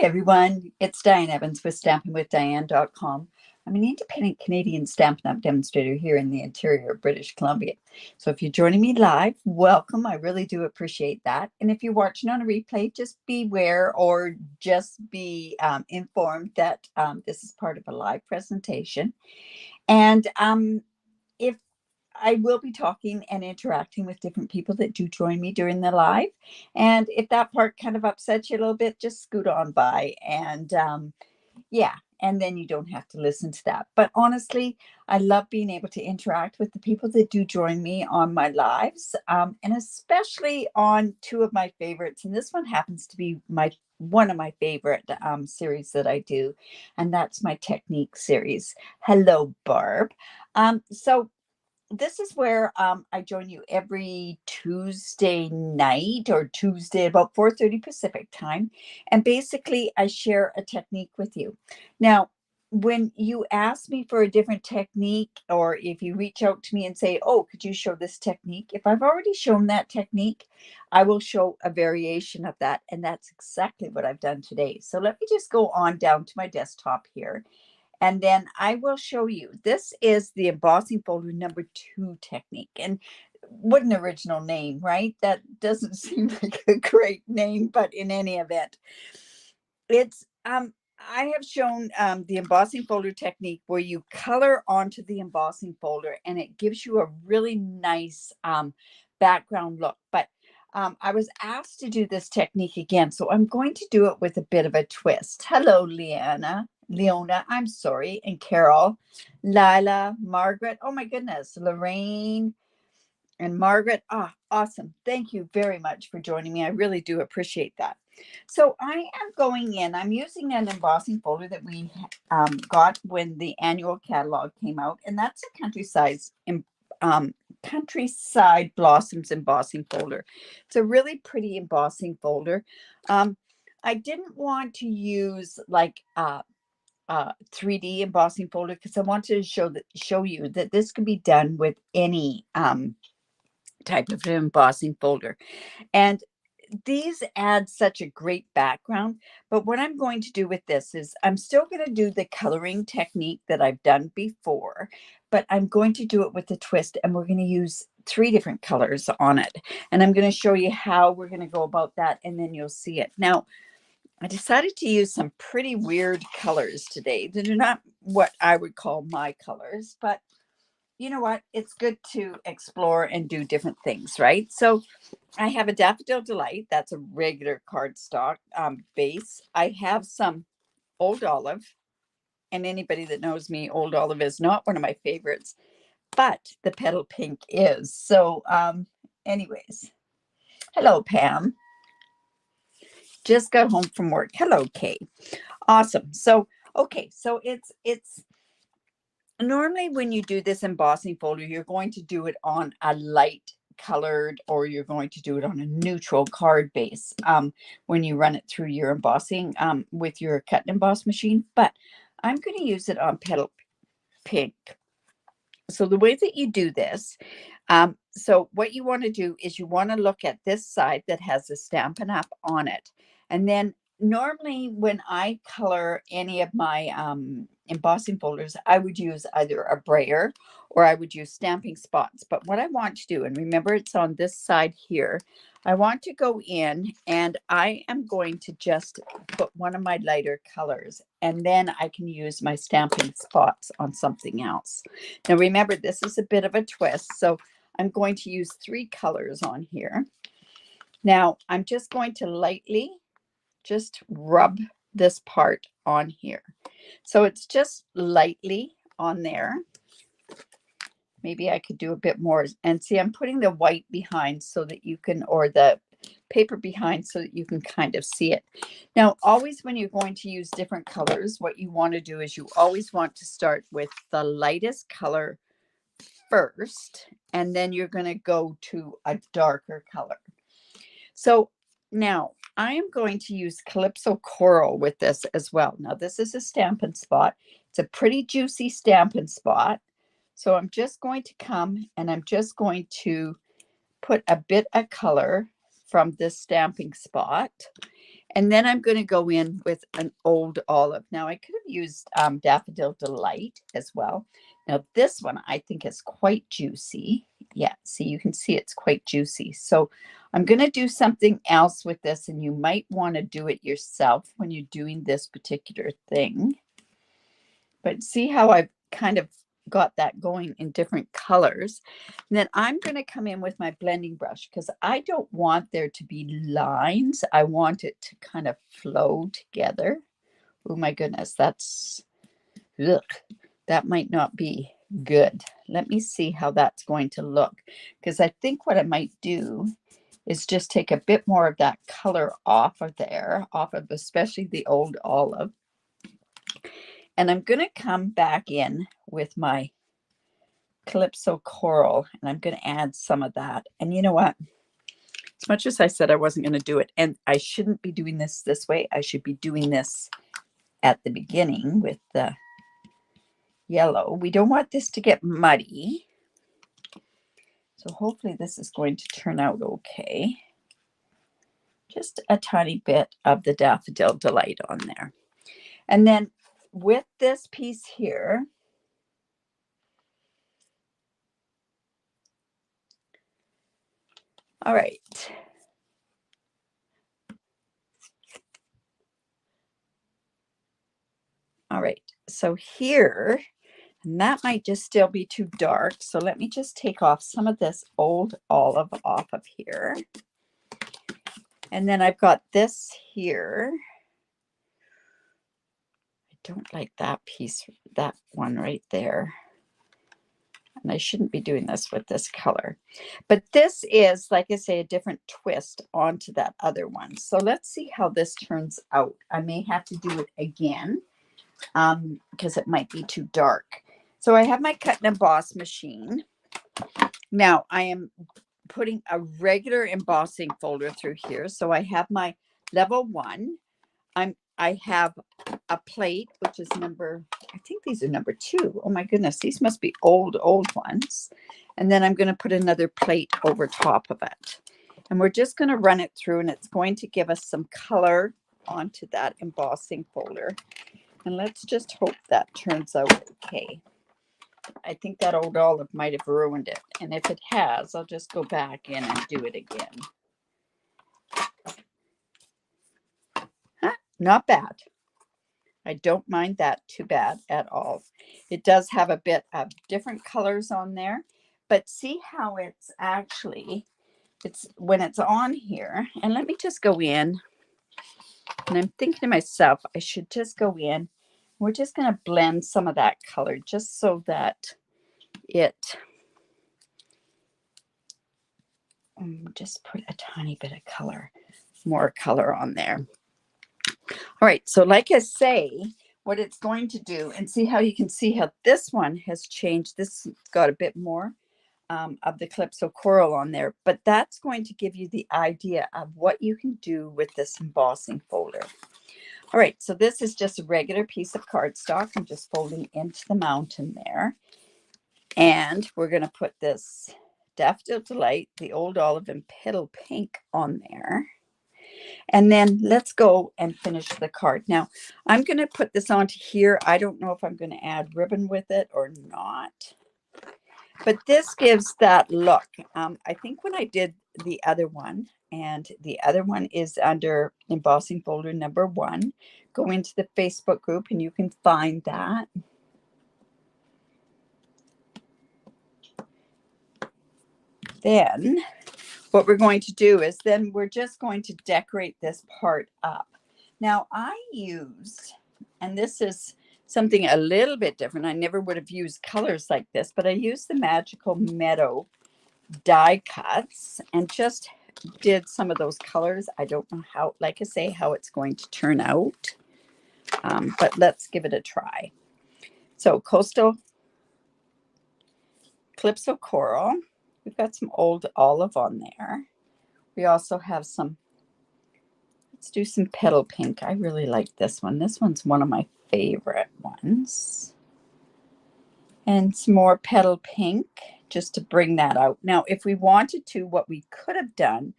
Hi everyone, it's Diane Evans with stampingwithdiane.com. I'm an independent Canadian Stampin' Up demonstrator here in the interior of British Columbia. So if you're joining me live, welcome. I really do appreciate that. And if you're watching on a replay, just beware or just be informed that this is part of a live presentation. And if I will be talking and interacting with different people that do join me during the live. And if that part kind of upsets you a little bit, just scoot on by and yeah, and then you don't have to listen to that. But honestly, I love being able to interact with the people that do join me on my lives, and especially on two of my favorites. And this one happens to be one of my favorite series that I do, and that's my technique series. Hello, Barb. So this is where I join you every Tuesday night or Tuesday about 4:30 Pacific time. And basically, I share a technique with you. Now, when you ask me for a different technique, or if you reach out to me and say, oh, could you show this technique? If I've already shown that technique, I will show a variation of that. And that's exactly what I've done today. So let me just go on down to my desktop here. And then I will show you. This is the embossing folder number 2 technique. And what an original name, right? That doesn't seem like a great name, but in any event, it's I have shown the embossing folder technique where you color onto the embossing folder and it gives you a really nice background look. But I was asked to do this technique again, so I'm going to do it with a bit of a twist. Hello, Leona, I'm sorry, and Carol, Lila, Margaret, oh my goodness, Lorraine, and Margaret. Ah, awesome. Thank you very much for joining me. I really do appreciate that. So I am going in, I'm using an embossing folder that we got when the annual catalog came out, and that's a Countryside Blossoms embossing folder. It's a really pretty embossing folder. I didn't want to use like 3D embossing folder because I wanted to show you that this can be done with any type of embossing folder. And these add such a great background. But what I'm going to do with this is I'm still going to do the coloring technique that I've done before, but I'm going to do it with a twist, and we're going to use 3 different colors on it. And I'm going to show you how we're going to go about that, and then you'll see it. Now, I decided to use some pretty weird colors today. They're not what I would call my colors, but you know what? It's good to explore and do different things, right? So I have a Daffodil Delight. That's a regular cardstock base. I have some Old Olive. And anybody that knows me, Old Olive is not one of my favorites, but the Petal Pink is. So anyways, hello, Pam. Just got home from work. Hello, Kay. Awesome. So, okay. So it's normally when you do this embossing folder, you're going to do it on a light colored, or you're going to do it on a neutral card base when you run it through your embossing with your cut and emboss machine. But I'm going to use it on Petal Pink. So the way that you do this, so what you want to do is you want to look at this side that has the Stampin' Up on it. And then normally when I color any of my embossing folders, I would use either a brayer or I would use stamping spots. But what I want to do, and remember it's on this side here, I want to go in and I am going to just put one of my lighter colors, and then I can use my stamping spots on something else. Now remember, this is a bit of a twist, so I'm going to use 3 colors on here. Now I'm just going to lightly just rub this part on here. So it's just lightly on there. Maybe I could do a bit more. And see, I'm putting the white behind so that you can, or the paper behind so that you can kind of see it. Now, always when you're going to use different colors, what you want to do is you always want to start with the lightest color first, and then you're going to go to a darker color. So now I am going to use Calypso Coral with this as well. Now this is a Stampin' Spot. It's a pretty juicy Stampin' Spot. So I'm just going to come and I'm just going to put a bit of color from this stamping spot. And then I'm going to go in with an old olive. Now, I could have used Daffodil Delight as well. Now, this one I think is quite juicy. Yeah, see, you can see it's quite juicy. So I'm going to do something else with this, and you might want to do it yourself when you're doing this particular thing. But see how I've kind of got that going in different colors. And then I'm going to come in with my blending brush because I don't want there to be lines. I want it to kind of flow together. Oh my goodness, that's, ugh, that might not be good. Let me see how that's going to look, because I think what I might do is just take a bit more of that color off of there, off of especially the old olive. And I'm going to come back in with my Calypso Coral, and I'm going to add some of that. And you know what? As much as I said I wasn't going to do it, and I shouldn't be doing this way, I should be doing this at the beginning with the yellow. We don't want this to get muddy. So hopefully this is going to turn out okay. Just a tiny bit of the Daffodil Delight on there. And then with this piece here, all right. All right, so here, and that might just still be too dark. So let me just take off some of this old olive off of here. And then I've got this here. I don't like that piece, that one right there. And I shouldn't be doing this with this color. But this is, like I say, a different twist onto that other one. So let's see how this turns out. I may have to do it again because it might be too dark. So I have my cut and emboss machine. Now I am putting a regular embossing folder through here. So I have my level 1. I have a plate, which is number, I think these are number 2. Oh my goodness, these must be old ones. And then I'm going to put another plate over top of it. And we're just going to run it through, and it's going to give us some color onto that embossing folder. And let's just hope that turns out okay. I think that old olive might have ruined it. And if it has, I'll just go back in and do it again. Huh? Not bad. I don't mind that too bad at all. It does have a bit of different colors on there. But see how it's actually, it's when it's on here. And let me just go in. And I'm thinking to myself, I should just go in. We're just going to blend some of that color just so that it, just put a tiny bit of color, more color on there. All right, so like I say, what it's going to do, and see how you can see how this one has changed. This got a bit more of the Calypso Coral on there, but that's going to give you the idea of what you can do with this embossing folder. All right, so this is just a regular piece of cardstock. I'm just folding into the mountain there. And we're going to put this Daffodil Delight, the old olive, and petal pink on there. And then let's go and finish the card. Now, I'm going to put this onto here. I don't know if I'm going to add ribbon with it or not. But this gives that look. I think when I did the other one, and the other one is under embossing folder number 1, go into the Facebook group and you can find that. Then what we're going to do is then we're just going to decorate this part up. Now I used, and this is something a little bit different. I never would have used colors like this, but I used the Magical Meadow die cuts and just did some of those colors. I don't know how, like I say, how it's going to turn out, but let's give it a try. So Coastal Calypso Coral. We've got some old olive on there. We also have some, let's do some petal pink. I really like this one. This one's one of my favorite ones. And some more petal pink just to bring that out. Now, if we wanted to, what we could have done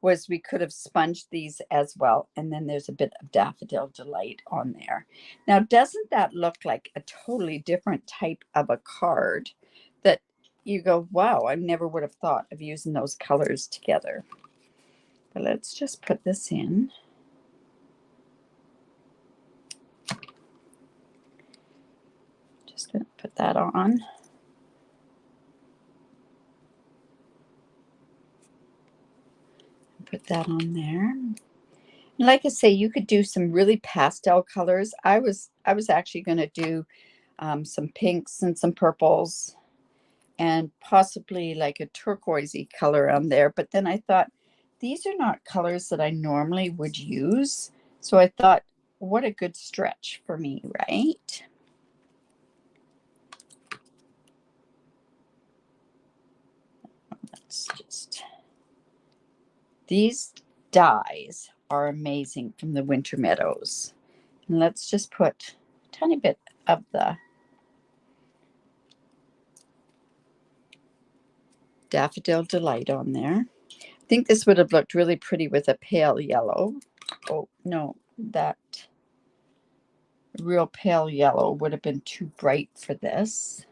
was we could have sponged these as well. And then there's a bit of Daffodil Delight on there. Now, doesn't that look like a totally different type of a card that you go, wow, I never would have thought of using those colors together. But let's just put this in. Just going to put that on. Put that on there. Like I say, you could do some really pastel colors. I was actually going to do some pinks and some purples and possibly like a turquoisey color on there. But then I thought, these are not colors that I normally would use. So I thought, what a good stretch for me, right? Let's just... These dies are amazing from the Winter Meadows. And let's just put a tiny bit of the Daffodil Delight on there. I think this would have looked really pretty with a pale yellow. Oh, no, that real pale yellow would have been too bright for this.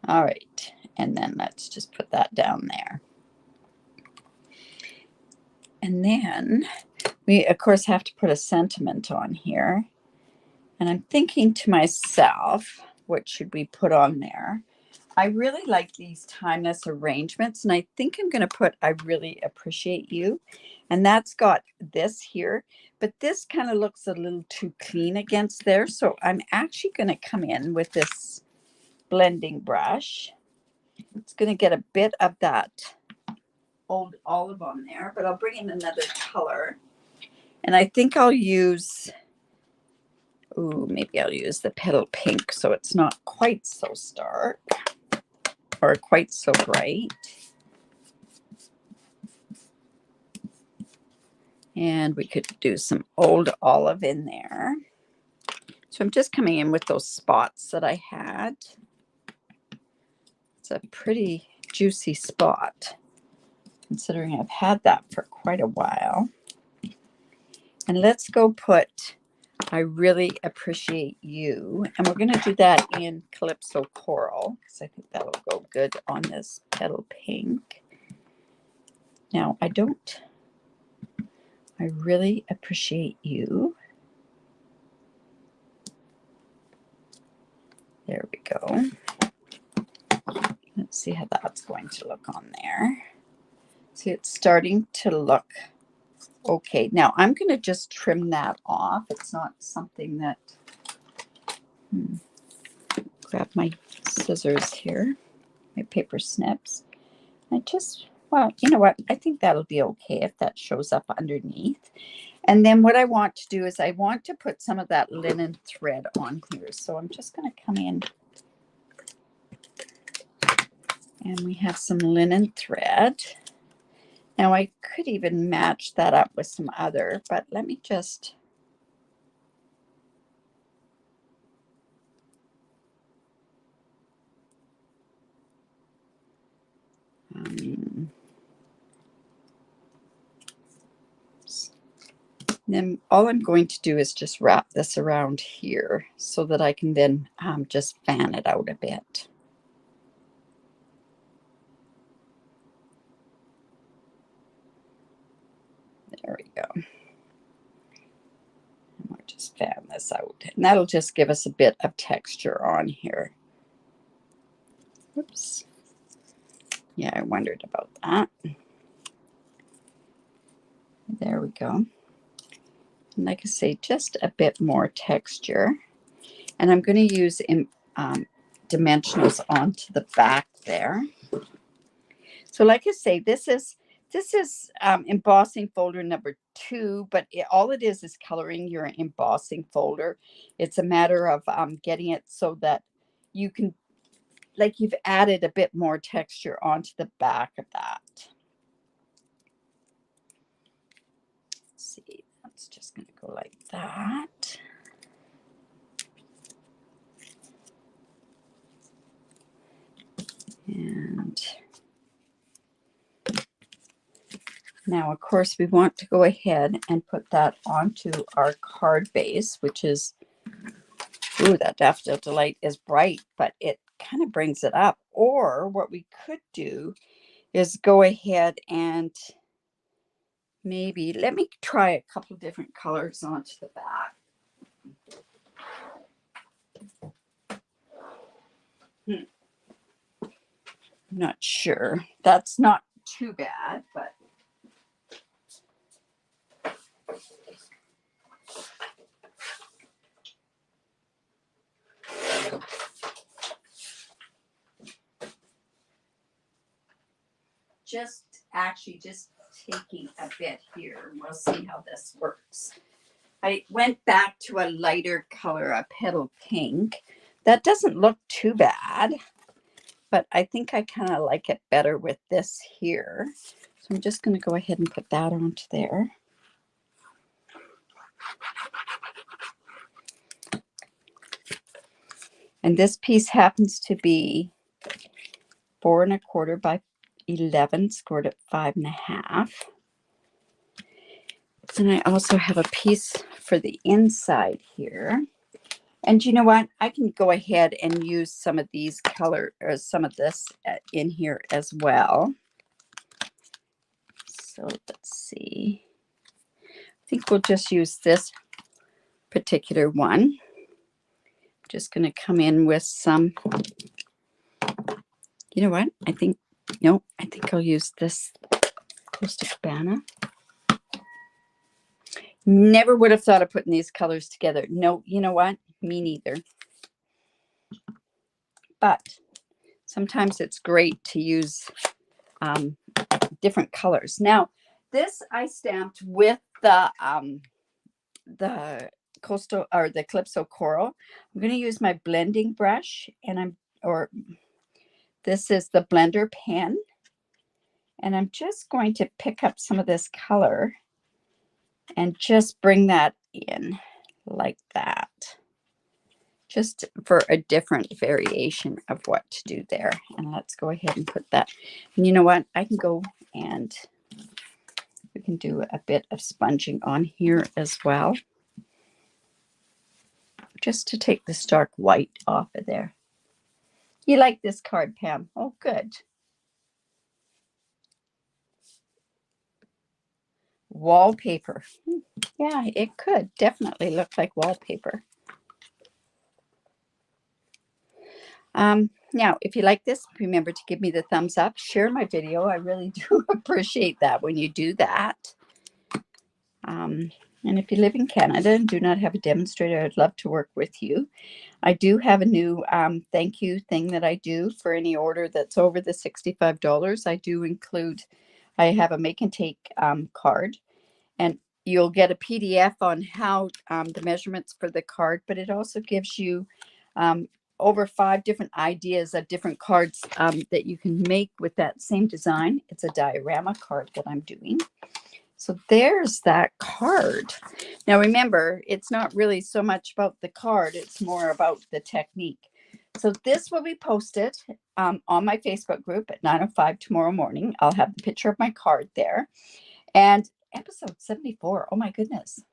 All right, and then let's just put that down there. And then we, of course, have to put a sentiment on here. And I'm thinking to myself, what should we put on there? I really like these timeless arrangements, and I think I'm going to put I really appreciate you. And that's got this here, but this kind of looks a little too clean against there. So I'm actually going to come in with this blending brush. It's going to get a bit of that old olive on there, but I'll bring in another color. And I think I'll use, ooh, maybe I'll use the petal pink so it's not quite so stark or quite so bright. And we could do some old olive in there. So I'm just coming in with those spots that I had. It's a pretty juicy spot, considering I've had that for quite a while. And let's go put I really appreciate you. And we're going to do that in Calypso Coral, because I think that'll go good on this petal pink. Now, I really appreciate you. There we go. Let's see how that's going to look on there. See, it's starting to look okay. Now, I'm going to just trim that off. It's not something that... grab my scissors here, my paper snips. I just, well, you know what? I think that'll be okay if that shows up underneath. And then what I want to do is I want to put some of that linen thread on here. So I'm just going to come in. And we have some linen thread. Now I could even match that up with some other, but let me just... then all I'm going to do is just wrap this around here so that I can then just fan it out a bit. There we go. And we'll just fan this out. And that'll just give us a bit of texture on here. Oops. Yeah, I wondered about that. There we go. And like I say, just a bit more texture. And I'm going to use dimensionals onto the back there. So like I say, this is embossing folder number 2, but all it is coloring your embossing folder. It's a matter of getting it so that you can, like, you've added a bit more texture onto the back of that. Let's see, that's just going to go like that. And now, of course, we want to go ahead and put that onto our card base, which is, ooh, that Daffodil Delight is bright, but it kind of brings it up. Or what we could do is go ahead and maybe, let me try a couple of different colors onto the back. I'm not sure. That's not too bad, but just taking a bit here. We'll see how this works. I went back to a lighter color, a petal pink. That doesn't look too bad, but I think I kind of like it better with this here. So I'm just going to go ahead and put that onto there. And this piece happens to be 4 1/4 by 11, scored at 5 1/2. And I also have a piece for the inside here. And you know what? I can go ahead and use some of these color, or some of this in here as well. So let's see. I think we'll just use this particular one. Just going to come in with some, you know what? I think I'll use this Costa Cabana. Never would have thought of putting these colors together. No, you know what? Me neither. But sometimes it's great to use different colors. Now, this I stamped with the coastal, or the Calypso Coral. I'm going to use my blending brush, and this is the blender pen, and I'm just going to pick up some of this color and just bring that in like that, just for a different variation of what to do there. And let's go ahead and put that. And you know what? I can go and we can do a bit of sponging on here as well, just to take the stark white off of there. You like this card, Pam? Oh, good. Wallpaper. Yeah, it could definitely look like wallpaper. Now, if you like this, remember to give me the thumbs up, share my video. I really do appreciate that when you do that. And if you live in Canada and do not have a demonstrator, I'd love to work with you. I do have a new thank you thing that I do for any order that's over the $65. I do include, I have a make and take card, and you'll get a PDF on how the measurements for the card, but it also gives you over 5 different ideas of different cards that you can make with that same design. It's a diorama card that I'm doing. So there's that card. Now remember, it's not really so much about the card, it's more about the technique. So this will be posted on my Facebook group at 9:05 tomorrow morning. I'll have the picture of my card there. And episode 74, oh my goodness.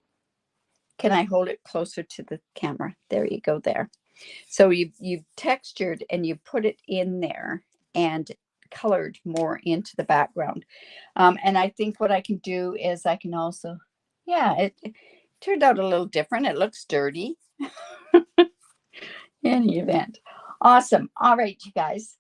Can I hold it closer to the camera? There you go there. So you've textured and you put it in there and colored more into the background. And I think what I can do is I can also, yeah, it turned out a little different. It looks dirty. In any event. Awesome. All right, you guys.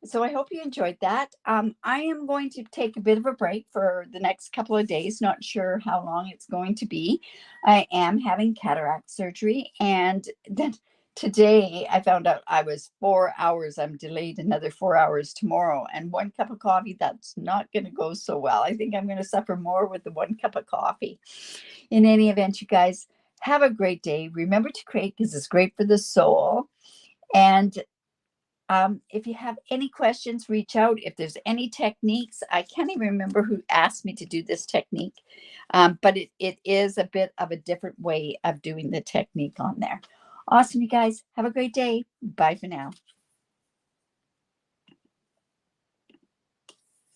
So I hope you enjoyed that. I am going to take a bit of a break for the next couple of days. Not sure how long it's going to be. I am having cataract surgery, and then today I found out I was 4 hours. I'm delayed another 4 hours tomorrow, and 1 cup of coffee, that's not going to go so well. I think I'm going to suffer more with the 1 cup of coffee. In any event, you guys, have a great day. Remember to create, because it's great for the soul. And if you have any questions, reach out. If there's any techniques, I can't even remember who asked me to do this technique, but it is a bit of a different way of doing the technique on there. Awesome, you guys. Have a great day. Bye for now.